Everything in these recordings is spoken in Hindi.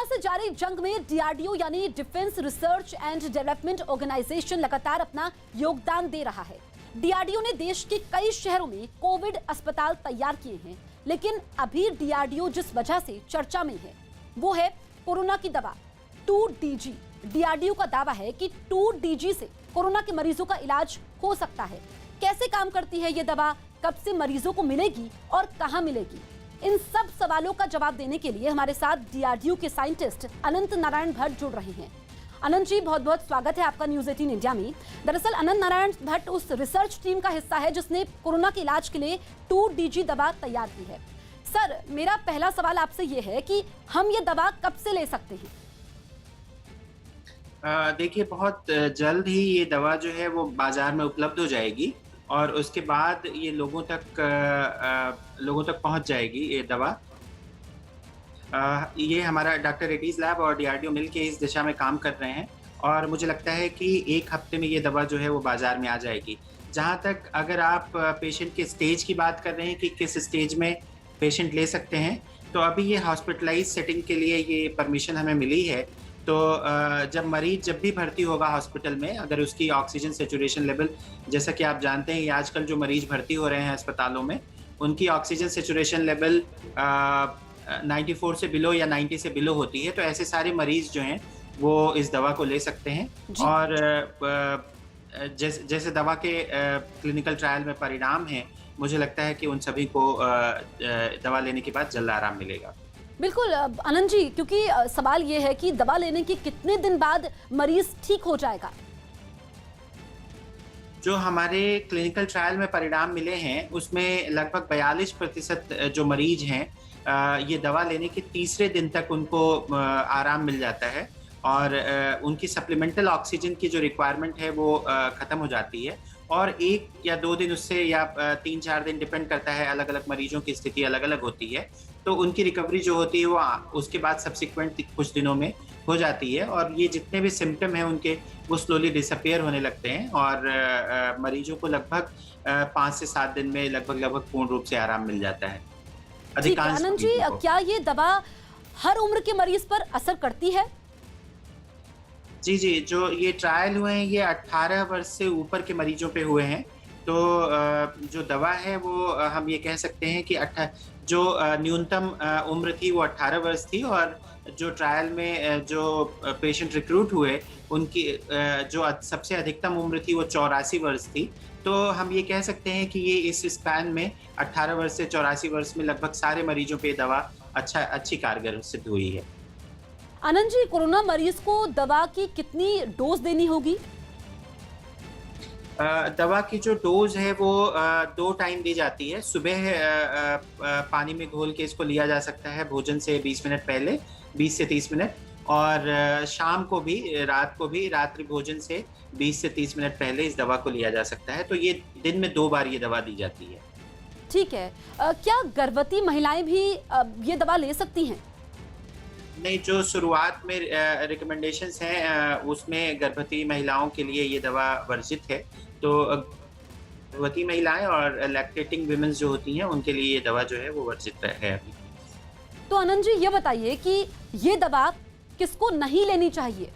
से जारी जंग में डीआरडीओ यानी defence research and development organisation लगातार अपना योगदान दे रहा है। डीआरडीओ ने देश के कई शहरों में कोविड अस्पताल तैयार किए हैं, लेकिन अभी डीआरडीओ जिस वजह से चर्चा में है वो है कोरोना की दवा 2DG। डीआरडीओ का दावा है कि 2DG से कोरोना के मरीजों का इलाज हो सकता है। कैसे काम करती है ये दवा, कब से मरीजों को मिलेगी और कहां मिलेगी, इन सब सवालों का जवाब देने के लिए हमारे साथ डीआरडीओ के साइंटिस्ट अनंत नारायण भट्ट जुड़ रहे हैं। अनंत जी, बहुत बहुत स्वागत है आपका न्यूज 18 इंडिया में। दरअसल अनंत नारायण भट्ट उस रिसर्च टीम का हिस्सा है जिसने कोरोना के इलाज के लिए 2DG दवा तैयार की है। सर, मेरा पहला सवाल आपसे ये है कि हम ये दवा कब से ले सकते हैं? देखिए, बहुत जल्द ही ये दवा जो है वो बाजार में उपलब्ध हो जाएगी और उसके बाद ये लोगों तक पहुंच जाएगी ये दवा। ये हमारा डॉक्टर रेड्डीज लैब और डीआरडीओ मिलके इस दिशा में काम कर रहे हैं और मुझे लगता है कि एक हफ्ते में ये दवा जो है वो बाजार में आ जाएगी। जहाँ तक अगर आप पेशेंट के स्टेज की बात कर रहे हैं कि किस स्टेज में पेशेंट ले सकते हैं, तो अभी ये हॉस्पिटलाइज सेटिंग के लिए ये परमिशन हमें मिली है। तो जब मरीज जब भी भर्ती होगा हॉस्पिटल में, अगर उसकी ऑक्सीजन सेचुरेशन लेवल, जैसा कि आप जानते हैं, आजकल जो मरीज भर्ती हो रहे हैं अस्पतालों में, उनकी ऑक्सीजन सेचुरेशन लेवल 94 से बिलो या 90 से बिलो होती है, तो ऐसे सारे मरीज जो हैं वो इस दवा को ले सकते हैं। और जैसे दवा के क्लिनिकल ट्रायल में परिणाम हैं, मुझे लगता है कि उन सभी को दवा लेने के बाद जल्द आराम मिलेगा। बिल्कुल आनंद जी, क्योंकि सवाल ये है कि दवा लेने के कितने दिन बाद मरीज ठीक हो जाएगा? जो हमारे क्लिनिकल ट्रायल में परिणाम मिले हैं उसमें लगभग 42% जो मरीज हैं ये दवा लेने के तीसरे दिन तक उनको आराम मिल जाता है और उनकी सप्लीमेंटल ऑक्सीजन की जो रिक्वायरमेंट है वो ख़त्म हो जाती है। और 1 या 2 दिन उससे या 3-4 दिन डिपेंड करता है, अलग अलग मरीजों की स्थिति अलग अलग होती है, तो उनकी रिकवरी जो होती है वो उसके बाद सब्सिक्वेंट कुछ दिनों में हो जाती है और ये जितने भी सिम्टम हैं उनके वो स्लोली डिसअपियर होने लगते हैं और मरीजों को लगभग 5 से 7 दिन में लगभग पूर्ण रूप से आराम मिल जाता है अधिकांश। आनंद जी, क्या ये दवा हर उम्र के मरीज पर असर करती है? जी, जो ये ट्रायल हुए हैं ये 18 वर्ष से ऊपर के मरीजों पे हुए हैं। तो जो दवा है वो हम ये कह सकते हैं कि जो न्यूनतम उम्र थी वो 18 वर्ष थी और जो ट्रायल में जो पेशेंट रिक्रूट हुए उनकी जो सबसे अधिकतम उम्र थी वो 84 वर्ष थी। तो हम ये कह सकते हैं कि ये इस स्पैन में 18 वर्ष से 84 वर्ष में लगभग सारे मरीजों पे दवा अच्छी कारगर सिद्ध हुई है। आनंद जी, कोरोना मरीज को दवा की कितनी डोज देनी होगी? दवा की जो डोज है वो 2 टाइम दी जाती है। सुबह पानी में घोल के इसको लिया जा सकता है भोजन से 20 मिनट पहले, 20 से 30 मिनट, और शाम को भी, रात को भी, रात्रि भोजन से 20 से 30 मिनट पहले इस दवा को लिया जा सकता है। तो ये दिन में 2 बार ये दवा दी जाती है। ठीक है। क्या गर्भवती महिलाएं भी ये दवा ले सकती हैं? नहीं, जो शुरुआत में रिकमेंडेशंस हैं उसमें गर्भवती महिलाओं के लिए ये दवा वर्जित है। तो गर्भवती महिलाएं और लैक्टेटिंग विमेंस जो होती हैं उनके लिए ये दवा जो है वो वर्जित है अभी। तो आनंद जी, ये बताइए कि ये दवा किसको नहीं लेनी चाहिए?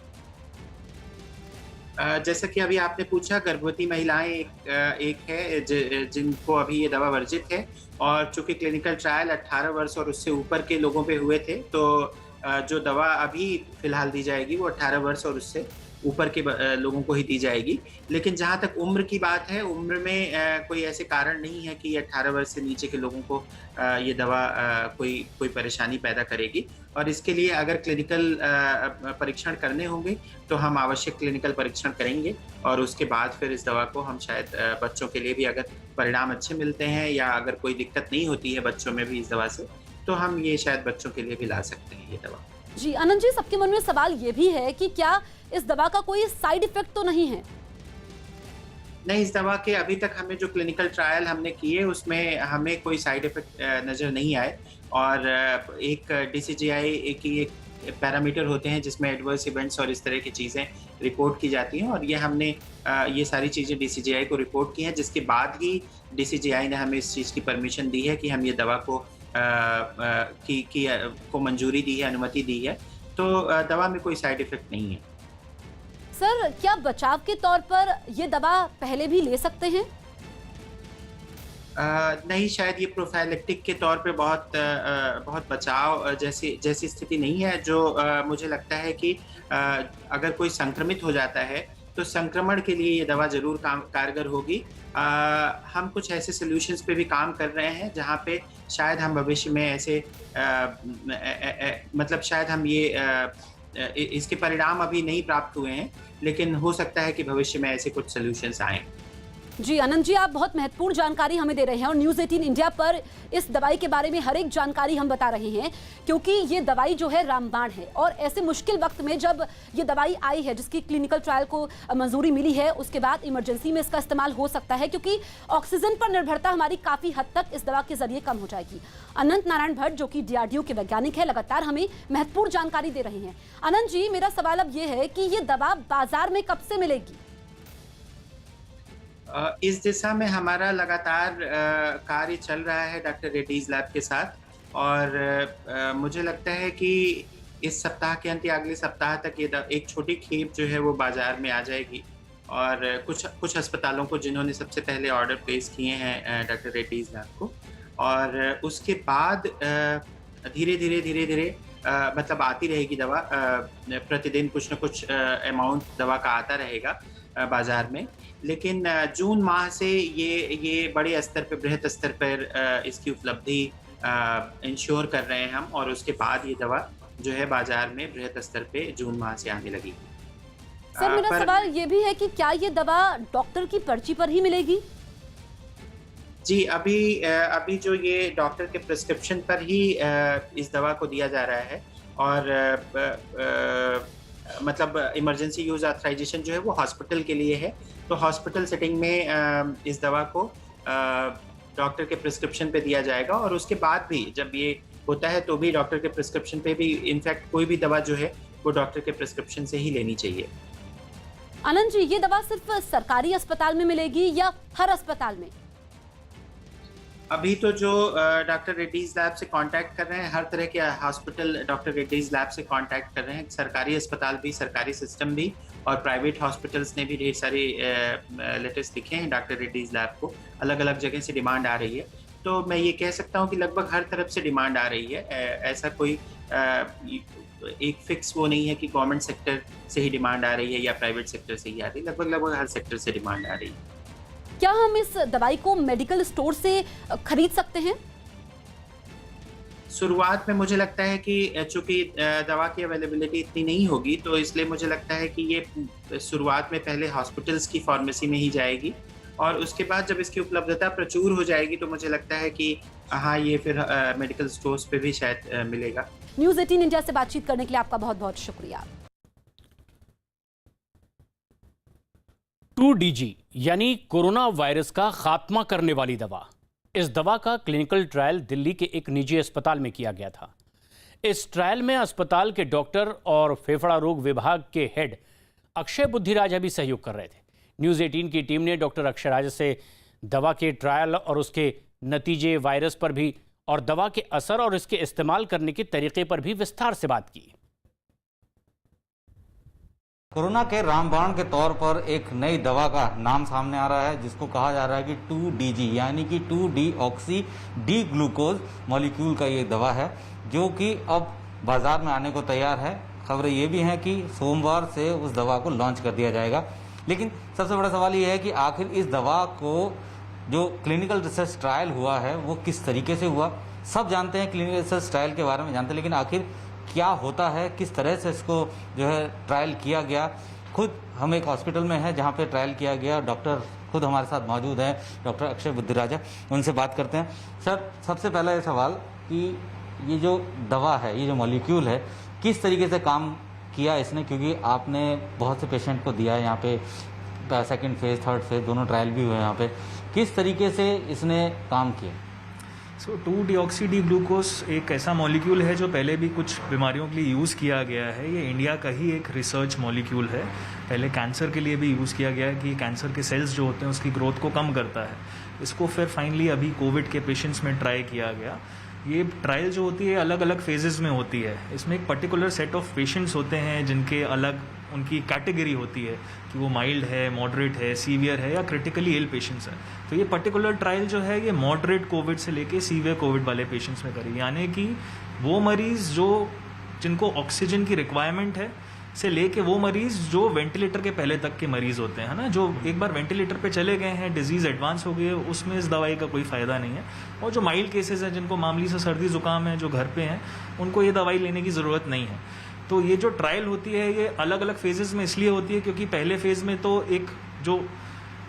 जैसा कि अभी आपने पूछा, गर्भवती महिलाएं एक है जिनको अभी ये दवा वर्जित है और चूंकि क्लिनिकल ट्रायल 18 वर्ष और उससे ऊपर के लोगों पे हुए थे, तो जो दवा अभी फिलहाल दी जाएगी वो 18 वर्ष और उससे ऊपर के लोगों को ही दी जाएगी। लेकिन जहाँ तक उम्र की बात है, उम्र में कोई ऐसे कारण नहीं है कि 18 वर्ष से नीचे के लोगों को ये दवा कोई परेशानी पैदा करेगी। और इसके लिए अगर क्लिनिकल परीक्षण करने होंगे तो हम आवश्यक क्लिनिकल परीक्षण करेंगे और उसके बाद फिर इस दवा को हम शायद बच्चों के लिए भी, अगर परिणाम अच्छे मिलते हैं या अगर कोई दिक्कत नहीं होती है बच्चों में भी इस दवा से, तो हम ये शायद बच्चों के लिए भी ला सकते हैं ये दवा। जी आनंद जी, सबके मन में सवाल ये भी है कि क्या इस दवा का कोई साइड इफेक्ट तो नहीं है? नहीं, इस दवा के अभी तक हमें जो क्लिनिकल ट्रायल हमने किए उसमें हमें कोई साइड इफेक्ट नज़र नहीं आए। और एक DCGI की एक पैरामीटर होते हैं जिसमें एडवर्स इवेंट्स और इस तरह की चीज़ें रिपोर्ट की जाती हैं और ये हमने ये सारी चीज़ें DCGI को रिपोर्ट की हैं, जिसके बाद ही DCGI ने हमें इस चीज़ की परमिशन दी है कि हम ये दवा को को मंजूरी दी है, अनुमति दी है। तो दवा में कोई साइड इफेक्ट नहीं है। सर, क्या बचाव के तौर पर ये दवा पहले भी ले सकते हैं? नहीं, शायद ये प्रोफाइलेक्टिक के तौर पे बहुत बचाव जैसी स्थिति नहीं है। जो मुझे लगता है कि अगर कोई संक्रमित हो जाता है तो संक्रमण के लिए ये दवा जरूर कारगर होगी। हम कुछ ऐसे सॉल्यूशंस पे भी काम कर रहे हैं जहाँ पे शायद हम भविष्य में ऐसे मतलब शायद हम इसके परिणाम अभी नहीं प्राप्त हुए हैं, लेकिन हो सकता है कि भविष्य में ऐसे कुछ सॉल्यूशंस आएं। जी अनंत जी, आप बहुत महत्वपूर्ण जानकारी हमें दे रहे हैं और न्यूज़ 18 इंडिया पर इस दवाई के बारे में हर एक जानकारी हम बता रहे हैं, क्योंकि ये दवाई जो है रामबाण है। और ऐसे मुश्किल वक्त में जब ये दवाई आई है, जिसकी क्लिनिकल ट्रायल को मंजूरी मिली है, उसके बाद इमरजेंसी में इसका इस्तेमाल हो सकता है, क्योंकि ऑक्सीजन पर निर्भरता हमारी काफ़ी हद तक इस दवा के जरिए कम हो जाएगी। अनंत नारायण भट्ट, जो कि DRDO के वैज्ञानिक है, लगातार हमें महत्वपूर्ण जानकारी दे रहे हैं। अनंत जी, मेरा सवाल अब ये है कि ये दवा बाजार में कब से मिलेगी? इस दिशा में हमारा लगातार कार्य चल रहा है डॉक्टर रेड्डीज लैब के साथ, और मुझे लगता है कि इस सप्ताह के अंत या अगले सप्ताह तक ये एक छोटी खेप जो है वो बाजार में आ जाएगी। और कुछ अस्पतालों को जिन्होंने सबसे पहले ऑर्डर प्लेस किए हैं डॉक्टर रेड्डीज लैब को, और उसके बाद धीरे धीरे मतलब आती रहेगी दवा। प्रतिदिन कुछ न कुछ अमाउंट दवा का आता रहेगा बाजार में। लेकिन जून माह से ये बड़े स्तर पर, बृहत स्तर पर इसकी उपलब्धि इंश्योर कर रहे हैं हम, और उसके बाद ये दवा जो है बाजार में बृहत स्तर पे जून माह से आने लगी। सर, मेरा सवाल ये भी है कि क्या ये दवा डॉक्टर की पर्ची पर ही मिलेगी? जी, अभी जो ये डॉक्टर के प्रिस्क्रिप्शन पर ही इस दवा को दिया जा रहा है, और मतलब इमरजेंसी यूज ऑथराइजेशन जो है वो हॉस्पिटल के लिए है। तो हॉस्पिटल सेटिंग में इस दवा को डॉक्टर के प्रिस्क्रिप्शन पे दिया जाएगा, और उसके बाद भी जब ये होता है तो भी डॉक्टर के प्रिस्क्रिप्शन पे भी, इनफैक्ट कोई भी दवा जो है वो डॉक्टर के प्रिस्क्रिप्शन से ही लेनी चाहिए। आनंद जी, ये दवा सिर्फ सरकारी अस्पताल में मिलेगी या हर अस्पताल में? अभी तो जो डॉक्टर रेड्डीज लैब से कांटेक्ट कर रहे हैं, हर तरह के हॉस्पिटल डॉक्टर रेड्डीज लैब से कांटेक्ट कर रहे हैं। सरकारी अस्पताल भी, सरकारी सिस्टम भी, और प्राइवेट हॉस्पिटल्स ने भी ढेर सारे लेटर्स लिखे हैं डॉक्टर रेड्डीज लैब को। अलग अलग जगह से डिमांड आ रही है, तो मैं ये कह सकता हूँ कि लगभग हर तरफ से डिमांड आ रही है। ऐसा कोई एक फिक्स वो नहीं है कि गवर्नमेंट सेक्टर से ही डिमांड आ रही है या प्राइवेट सेक्टर से ही आ रही है। लगभग हर सेक्टर से डिमांड आ रही है। क्या हम इस दवाई को मेडिकल स्टोर से खरीद सकते हैं? शुरुआत में मुझे लगता है कि चूंकि दवा की अवेलेबिलिटी इतनी नहीं होगी, तो इसलिए मुझे लगता है कि ये शुरुआत में पहले हॉस्पिटल्स की फार्मेसी में ही जाएगी, और उसके बाद जब इसकी उपलब्धता प्रचुर हो जाएगी तो मुझे लगता है कि हाँ, ये फिर मेडिकल स्टोर्स पे भी शायद मिलेगा। न्यूज़ 18 इंडिया से बातचीत करने के लिए आपका बहुत बहुत शुक्रिया। 2DG यानी कोरोना वायरस का खात्मा करने वाली दवा। इस दवा का क्लिनिकल ट्रायल दिल्ली के एक निजी अस्पताल में किया गया था। इस ट्रायल में अस्पताल के डॉक्टर और फेफड़ा रोग विभाग के हेड अक्षय बुद्धिराजा भी सहयोग कर रहे थे। न्यूज़ 18 की टीम ने डॉक्टर अक्षय राजा से दवा के ट्रायल और उसके नतीजे, वायरस पर भी, और दवा के असर और इसके इस्तेमाल करने के तरीके पर भी विस्तार से बात की। कोरोना के रामबाण के तौर पर एक नई दवा का नाम सामने आ रहा है, जिसको कहा जा रहा है कि 2DG यानी कि 2-डीऑक्सी डी ग्लूकोज मॉलिक्यूल का ये दवा है, जो कि अब बाजार में आने को तैयार है। खबरें ये भी हैं कि सोमवार से उस दवा को लॉन्च कर दिया जाएगा। लेकिन सबसे बड़ा सवाल ये है कि आखिर इस दवा को जो क्लिनिकल रिसर्च ट्रायल हुआ है वो किस तरीके से हुआ। सब जानते हैं, क्लिनिकल रिसर्च ट्रायल के बारे में जानते हैं, लेकिन आखिर क्या होता है, किस तरह से इसको जो है ट्रायल किया गया। खुद हम एक हॉस्पिटल में हैं जहां पे ट्रायल किया गया। डॉक्टर खुद हमारे साथ मौजूद हैं, डॉक्टर अक्षय बुद्धिराजा। उनसे बात करते हैं। सर, सबसे पहला ये सवाल कि ये जो दवा है, ये जो मॉलिक्यूल है, किस तरीके से काम किया इसने, क्योंकि आपने बहुत से पेशेंट को दिया है यहाँ पे, सेकेंड फेज, थर्ड फेज दोनों ट्रायल भी हुए यहाँ पे। किस तरीके से इसने काम किया? 2-डीऑक्सी डी ग्लूकोज एक ऐसा मॉलिक्यूल है जो पहले भी कुछ बीमारियों के लिए यूज़ किया गया है। ये इंडिया का ही एक रिसर्च मॉलिक्यूल है। पहले कैंसर के लिए भी यूज़ किया गया है कि कैंसर के सेल्स जो होते हैं उसकी ग्रोथ को कम करता है। इसको फिर फाइनली अभी कोविड के पेशेंट्स में ट्राई किया गया। ये ट्रायल जो होती है अलग अलग फेजेस में होती है। इसमें एक पर्टिकुलर सेट ऑफ पेशेंट्स होते हैं जिनके अलग उनकी कैटेगरी होती है कि वो माइल्ड है, मॉडरेट है, सीवियर है या क्रिटिकली इल पेशेंट्स हैं। तो ये पर्टिकुलर ट्रायल जो है ये मॉडरेट कोविड से लेके सीवियर कोविड वाले पेशेंट्स में करी, यानी कि वो मरीज जो जिनको ऑक्सीजन की रिक्वायरमेंट है से लेके वो मरीज जो वेंटिलेटर के पहले तक के मरीज होते हैं, है ना, जो एक बार वेंटिलेटर पे चले गए हैं, डिजीज एडवांस हो गई है, उसमें इस दवाई का कोई फायदा नहीं है। और जो माइल्ड केसेस हैं जिनको मामूली से सर्दी जुकाम है, जो घर पे हैं, उनको ये दवाई लेने की ज़रूरत नहीं है। तो ये जो ट्रायल होती है ये अलग अलग फेजेस में इसलिए होती है क्योंकि पहले फेज में तो एक जो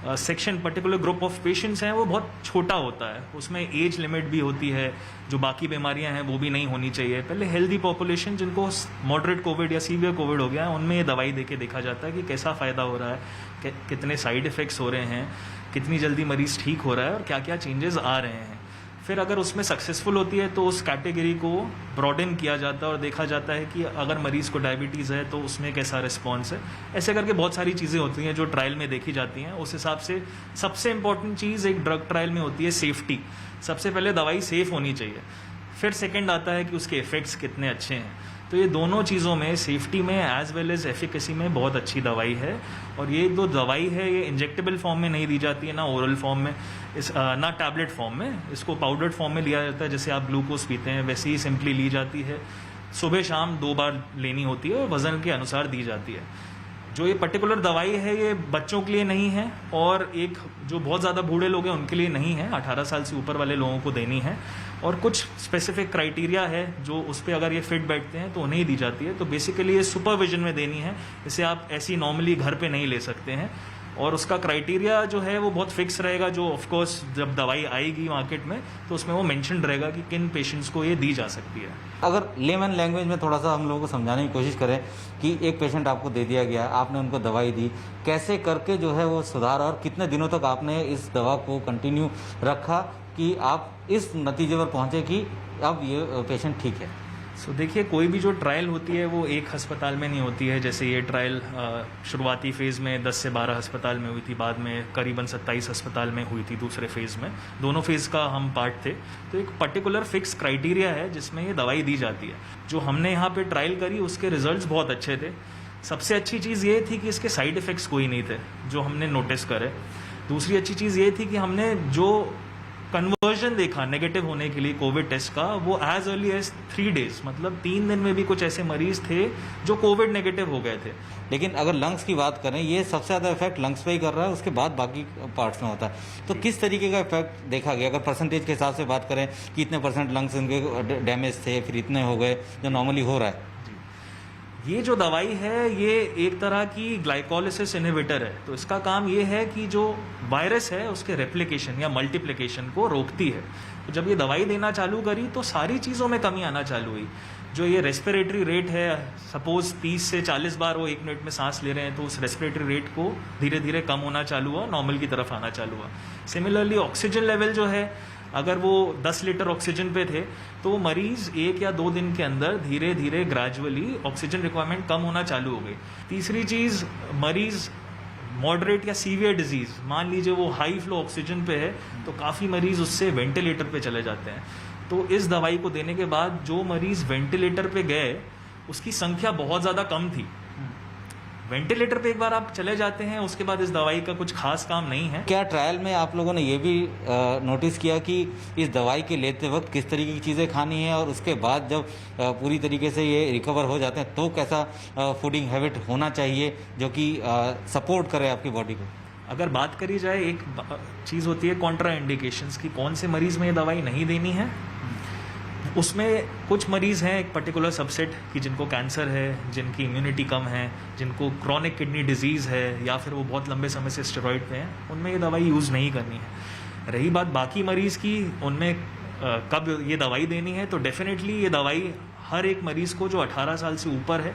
section particular group of patients हैं वो बहुत छोटा होता है, उसमें एज लिमिट भी होती है, जो बाकी बीमारियां हैं वो भी नहीं होनी चाहिए। पहले हेल्दी पॉपुलेशन जिनको मॉडरेट कोविड या सीवियर कोविड हो गया है उनमें ये दवाई देके देखा जाता है कि कैसा फ़ायदा हो रहा है, कितने साइड इफ़ेक्ट्स हो रहे हैं, कितनी जल्दी मरीज़ ठीक हो रहा है और क्या क्या चेंजेस आ रहे हैं। फिर अगर उसमें सक्सेसफुल होती है तो उस कैटेगरी को ब्रॉडन किया जाता है और देखा जाता है कि अगर मरीज़ को डायबिटीज़ है तो उसमें कैसा रिस्पॉन्स है। ऐसे करके बहुत सारी चीज़ें होती हैं जो ट्रायल में देखी जाती हैं। उस हिसाब से सबसे इंपॉर्टेंट चीज़ एक ड्रग ट्रायल में होती है सेफ्टी। सबसे पहले दवाई सेफ़ होनी चाहिए, फिर सेकेंड आता है कि उसके इफ़ेक्ट्स कितने अच्छे हैं। तो ये दोनों चीज़ों में सेफ्टी में एज वेल एज एफिकेसी में बहुत अच्छी दवाई है। और ये जो दवाई है ये इंजेक्टेबल फॉर्म में नहीं दी जाती है, ना ओरल फॉर्म में, ना टैबलेट फॉर्म में। इसको पाउडर्ड फॉर्म में लिया जाता है, जैसे आप ग्लूकोज पीते हैं वैसे ही सिंपली ली जाती है। सुबह शाम 2 बार लेनी होती है और वज़न के अनुसार दी जाती है। जो ये पर्टिकुलर दवाई है ये बच्चों के लिए नहीं है और एक जो बहुत ज़्यादा बूढ़े लोग हैं उनके लिए नहीं है, 18 साल से ऊपर वाले लोगों को देनी है। और कुछ स्पेसिफिक क्राइटेरिया है जो उस पर अगर ये फिट बैठते हैं तो उन्हें ही दी जाती है। तो बेसिकली ये सुपरविजन में देनी है, इसे आप ऐसी नॉर्मली घर पे नहीं ले सकते हैं। और उसका क्राइटेरिया जो है वो बहुत फिक्स रहेगा, जो ऑफकोर्स जब दवाई आएगी मार्केट में तो उसमें वो मेंशन रहेगा कि किन पेशेंट्स को ये दी जा सकती है। अगर लेमन लैंग्वेज में थोड़ा सा हम लोगों को समझाने की कोशिश करें कि एक पेशेंट आपको दे दिया गया, आपने उनको दवाई दी, कैसे करके जो है वो सुधार और कितने दिनों तक आपने इस दवा को कंटिन्यू रखा कि आप इस नतीजे पर पहुंचे कि अब ये पेशेंट ठीक है। देखिए कोई भी जो ट्रायल होती है वो एक अस्पताल में नहीं होती है। जैसे ये ट्रायल शुरुआती फेज़ में 10 से 12 अस्पताल में हुई थी, बाद में करीबन 27 अस्पताल में हुई थी दूसरे फेज़ में। दोनों फेज़ का हम पार्ट थे। तो एक पर्टिकुलर फिक्स क्राइटेरिया है जिसमें ये दवाई दी जाती है। जो हमने यहाँ पे ट्रायल करी उसके रिजल्ट्स बहुत अच्छे थे। सबसे अच्छी चीज़ ये थी कि इसके साइड इफ़ेक्ट्स कोई नहीं थे जो हमने नोटिस करे। दूसरी अच्छी चीज़ ये थी कि हमने जो कन्वर्जन देखा नेगेटिव होने के लिए कोविड टेस्ट का, वो एज अर्ली एज 3 डेज, मतलब 3 दिन में भी कुछ ऐसे मरीज थे जो कोविड नेगेटिव हो गए थे। लेकिन अगर लंग्स की बात करें, ये सबसे ज़्यादा इफेक्ट लंग्स पे ही कर रहा है, उसके बाद बाकी पार्ट्स में होता है। तो किस तरीके का इफेक्ट देखा गया? अगर परसेंटेज के हिसाब से बात करें कि इतने % लंग्स उनके डैमेज थे, फिर इतने हो गए जो नॉर्मली हो रहा है। ये जो दवाई है ये एक तरह की ग्लाइकोलिसिस इनहिबिटर है। तो इसका काम ये है कि जो वायरस है उसके रेप्लिकेशन या मल्टीप्लिकेशन को रोकती है। तो जब ये दवाई देना चालू करी तो सारी चीज़ों में कमी आना चालू हुई। जो ये रेस्पिरेटरी रेट है, सपोज 30 से 40 बार वो 1 मिनट में सांस ले रहे हैं, तो उस रेस्पिरेटरी रेट को धीरे धीरे कम होना चालू हुआ, नॉर्मल की तरफ आना चालू हुआ। सिमिलरली ऑक्सीजन लेवल जो है, अगर वो 10 लीटर ऑक्सीजन पे थे तो मरीज 1 या 2 दिन के अंदर धीरे धीरे ग्रेजुअली ऑक्सीजन रिक्वायरमेंट कम होना चालू हो गई। तीसरी चीज़, मरीज मॉडरेट या सीवियर डिजीज, मान लीजिए वो हाई फ्लो ऑक्सीजन पे है तो काफ़ी मरीज उससे वेंटिलेटर पे चले जाते हैं। तो इस दवाई को देने के बाद जो मरीज वेंटिलेटर पे गए उसकी संख्या बहुत ज़्यादा कम थी। वेंटिलेटर पे एक बार आप चले जाते हैं उसके बाद इस दवाई का कुछ खास काम नहीं है। क्या ट्रायल में आप लोगों ने ये भी नोटिस किया कि इस दवाई के लेते वक्त किस तरीके की चीज़ें खानी है और उसके बाद जब पूरी तरीके से ये रिकवर हो जाते हैं तो कैसा फूडिंग हैबिट होना चाहिए जो कि सपोर्ट करे आपकी बॉडी को? अगर बात करी जाए, एक चीज़ होती है कॉन्ट्रा इंडिकेशंस की, कौन से मरीज़ में ये दवाई नहीं देनी है। उसमें कुछ मरीज़ हैं एक पर्टिकुलर सबसेट कि जिनको कैंसर है, जिनकी इम्यूनिटी कम है, जिनको क्रॉनिक किडनी डिजीज़ है या फिर वो बहुत लंबे समय से स्टेरॉइड पे हैं, उनमें ये दवाई यूज़ नहीं करनी है। रही बात बाकी मरीज़ की, उनमें कब ये दवाई देनी है, तो डेफिनेटली ये दवाई हर एक मरीज़ को जो 18 साल से ऊपर है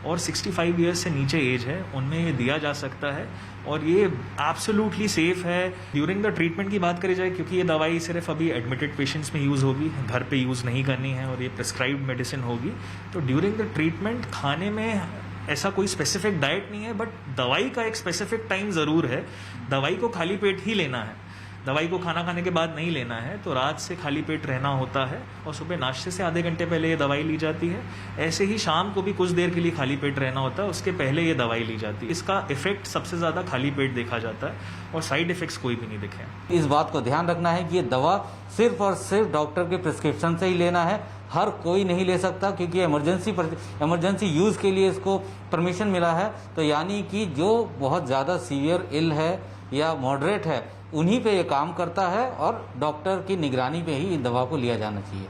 और 65 ईयर्स से नीचे एज है उनमें ये दिया जा सकता है और ये एब्सोल्युटली सेफ है। ड्यूरिंग द ट्रीटमेंट की बात करी जाए, क्योंकि ये दवाई सिर्फ अभी एडमिटेड पेशेंट्स में यूज़ होगी, घर पे यूज़ नहीं करनी है और ये प्रिस्क्राइब्ड मेडिसिन होगी, तो ड्यूरिंग द ट्रीटमेंट खाने में ऐसा कोई स्पेसिफिक डाइट नहीं है, बट दवाई का एक स्पेसिफिक टाइम ज़रूर है। दवाई को खाली पेट ही लेना है। दवाई को खाना खाने के बाद नहीं लेना है तो रात से खाली पेट रहना होता है और सुबह नाश्ते से आधे घंटे पहले ये दवाई ली जाती है। ऐसे ही शाम को भी कुछ देर के लिए खाली पेट रहना होता है, उसके पहले ये दवाई ली जाती है। इसका इफेक्ट सबसे ज़्यादा खाली पेट देखा जाता है और साइड इफेक्ट्स कोई भी नहीं दिखे। इस बात को ध्यान रखना है कि ये दवा सिर्फ और सिर्फ डॉक्टर के प्रिस्क्रिप्शन से ही लेना है, हर कोई नहीं ले सकता, क्योंकि इमरजेंसी यूज़ के लिए इसको परमिशन मिला है। तो यानी कि जो बहुत ज़्यादा सीवियर इल है या मॉडरेट है उन्हीं पे ये काम करता है और डॉक्टर की निगरानी पे ही इस दवा को लिया जाना चाहिए।